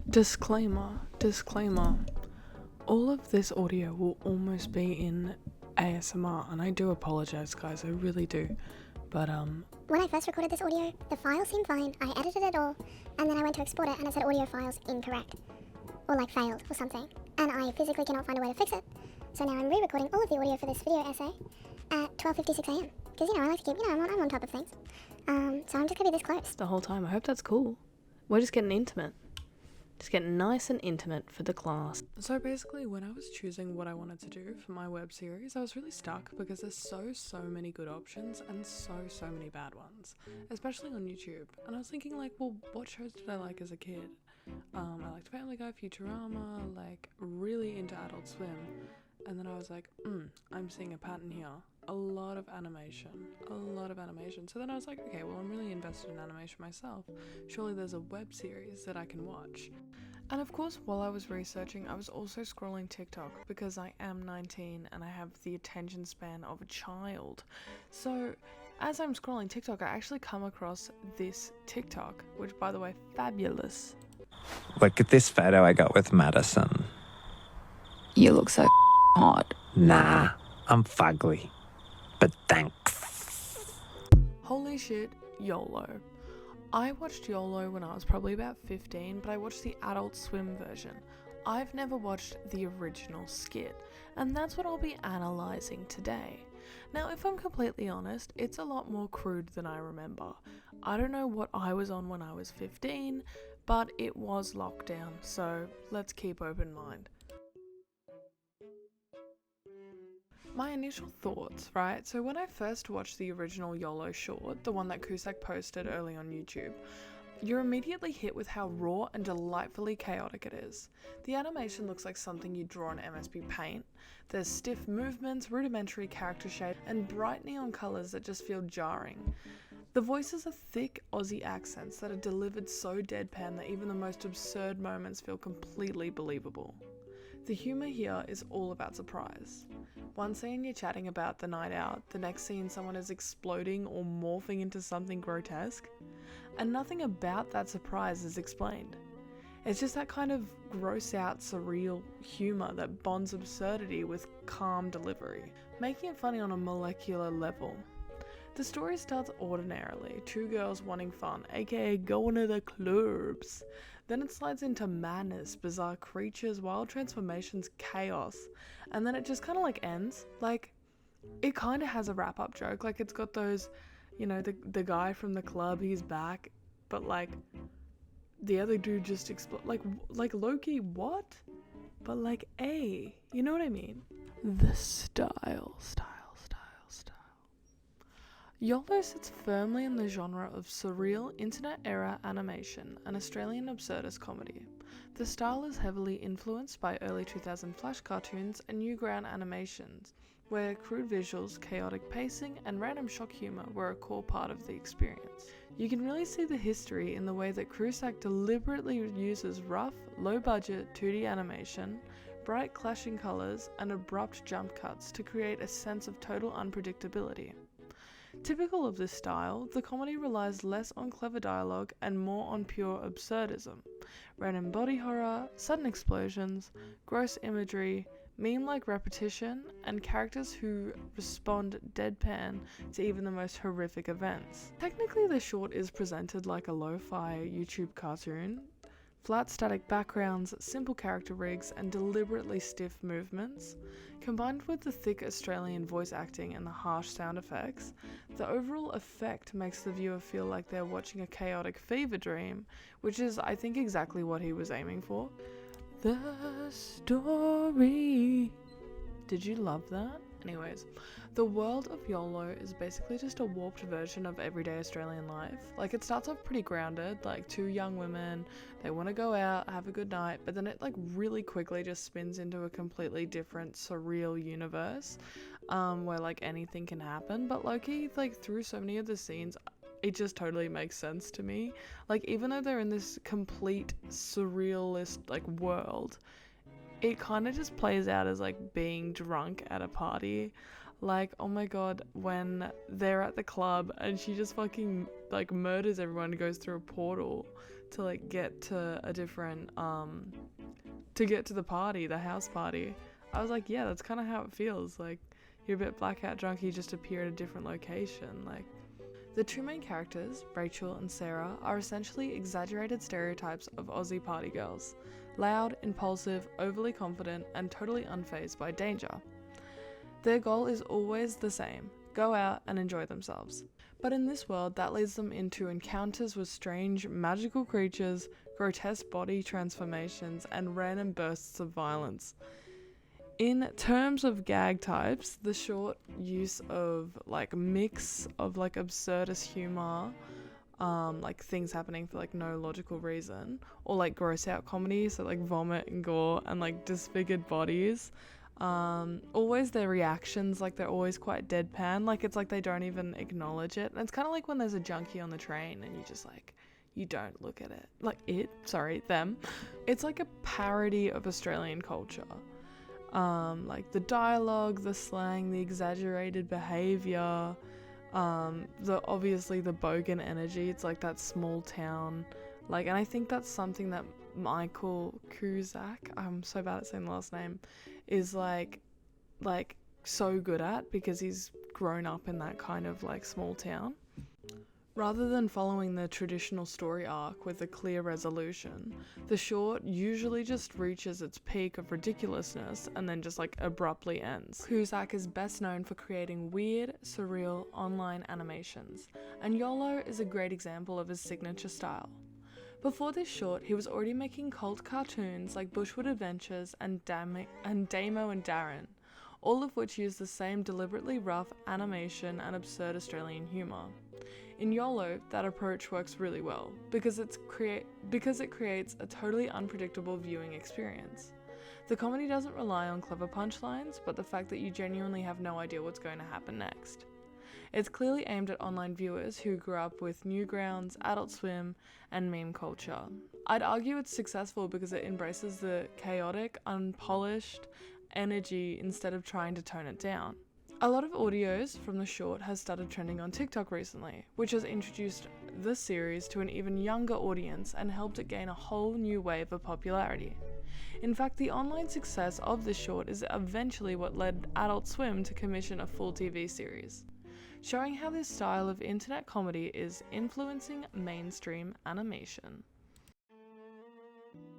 Disclaimer. All of this audio will almost be in ASMR, and I do apologize, guys, I really do. But when I first recorded this audio, the file seemed fine, I edited it all, and then I went to export it and it said audio files incorrect. Or like failed or something. And I physically cannot find a way to fix it. So now I'm re-recording all of the audio for this video essay at 12:56 AM. Because, I like to keep, I'm on top of things. So I'm just gonna be this close. the whole time, I hope that's cool. We're just getting intimate. Just getting nice and intimate for the class. So basically, when I was choosing what I wanted to do for my web series, I was really stuck because there's so many good options and so many bad ones, especially on YouTube. And I was thinking like, well, what shows did I like as a kid? I liked Family Guy, Futurama, like really into Adult Swim. And then I was like, I'm seeing a pattern here. A lot of animation. So then I was like, okay, well, I'm really invested in animation myself. Surely there's a web series that I can watch. And of course, while I was researching, I was also scrolling TikTok because I am 19 and I have the attention span of a child. So as I'm scrolling TikTok, I actually come across this TikTok, which, by the way, fabulous. Look at this photo I got with Madison. You look so hot. Nah, I'm fugly. But thanks. Holy shit, YOLO. I watched YOLO when I was probably about 15, but I watched the Adult Swim version. I've never watched the original skit, and that's what I'll be analysing today. Now, if I'm completely honest, it's a lot more crude than I remember. I don't know what I was on when I was 15, but it was lockdown, so let's keep open mind. My initial thoughts, right? So when I first watched the original YOLO short, the one that Cusack posted early on YouTube, you're immediately hit with how raw and delightfully chaotic it is. The animation looks like something you'd draw in MSP Paint. There's stiff movements, rudimentary character shape, and bright neon colours that just feel jarring. The voices are thick Aussie accents that are delivered so deadpan that even the most absurd moments feel completely believable. The humour here is all about surprise. One scene you're chatting about the night out, the next scene someone is exploding or morphing into something grotesque, and nothing about that surprise is explained. It's just that kind of gross out, surreal humour that bonds absurdity with calm delivery, making it funny on a molecular level. The story starts ordinarily, two girls wanting fun, aka going to the clubs. Then it slides into madness, bizarre creatures, wild transformations, chaos, and then it just kind of like ends. Like, it kind of has a wrap-up joke, like it's got those, the guy from the club, he's back, but like, the other dude just like Loki, what? But like, you know what I mean? The style. YOLO sits firmly in the genre of surreal, internet-era animation, an Australian absurdist comedy. The style is heavily influenced by early 2000 Flash cartoons and Newground animations, where crude visuals, chaotic pacing, and random shock humour were a core part of the experience. You can really see the history in the way that Cusack deliberately uses rough, low-budget 2D animation, bright clashing colours, and abrupt jump cuts to create a sense of total unpredictability. Typical of this style, the comedy relies less on clever dialogue and more on pure absurdism. Random body horror, sudden explosions, gross imagery, meme-like repetition, and characters who respond deadpan to even the most horrific events. Technically, the short is presented like a lo-fi YouTube cartoon. Flat static backgrounds, simple character rigs, and deliberately stiff movements. Combined with the thick Australian voice acting and the harsh sound effects, the overall effect makes the viewer feel like they're watching a chaotic fever dream, which is, I think, exactly what he was aiming for. The story. Did you love that? Anyways, the world of YOLO is basically just a warped version of everyday Australian life. Like, it starts off pretty grounded, like two young women, they want to go out, have a good night, but then it like really quickly just spins into a completely different surreal universe, where like anything can happen. But low-key, like through so many of the scenes, it just totally makes sense to me. Like, even though they're in this complete surrealist like world, it kind of just plays out as like being drunk at a party. Like, oh my god, when they're at the club and she just fucking like murders everyone and goes through a portal to like get to a different to get to the party, the house party. I was like, yeah, that's kind of how it feels. Like, you're a bit blackout drunk, you just appear at a different location. Like, the two main characters, Rachel and Sarah, are essentially exaggerated stereotypes of Aussie party girls. Loud, impulsive, overly confident, and totally unfazed by danger. Their goal is always the same: go out and enjoy themselves. But in this world, that leads them into encounters with strange, magical creatures, grotesque body transformations, and random bursts of violence. In terms of gag types, the short use of like mix of like absurdist humor, like things happening for like no logical reason, or like gross out comedy, so like vomit and gore and like disfigured bodies. Always their reactions, like they're always quite deadpan, like it's like they don't even acknowledge it. And it's kind of like when there's a junkie on the train and you just like, you don't look at it. Them. It's like a parody of Australian culture. Like the dialogue, the slang, the exaggerated behavior, obviously the bogan energy. It's like that small town, like, and I think that's something that Michael Cusack, I'm so bad at saying the last name, is like so good at, because he's grown up in that kind of like small town. Rather than following the traditional story arc with a clear resolution, the short usually just reaches its peak of ridiculousness and then just like abruptly ends. Cusack is best known for creating weird, surreal online animations, and YOLO is a great example of his signature style. Before this short, he was already making cult cartoons like Bushwood Adventures and Damo and Darren, all of which use the same deliberately rough animation and absurd Australian humour. In YOLO, that approach works really well, because it creates a totally unpredictable viewing experience. The comedy doesn't rely on clever punchlines, but the fact that you genuinely have no idea what's going to happen next. It's clearly aimed at online viewers who grew up with Newgrounds, Adult Swim, and meme culture. I'd argue it's successful because it embraces the chaotic, unpolished energy instead of trying to tone it down. A lot of audios from the short has started trending on TikTok recently, which has introduced the series to an even younger audience and helped it gain a whole new wave of popularity. In fact, the online success of the short is eventually what led Adult Swim to commission a full TV series, showing how this style of internet comedy is influencing mainstream animation.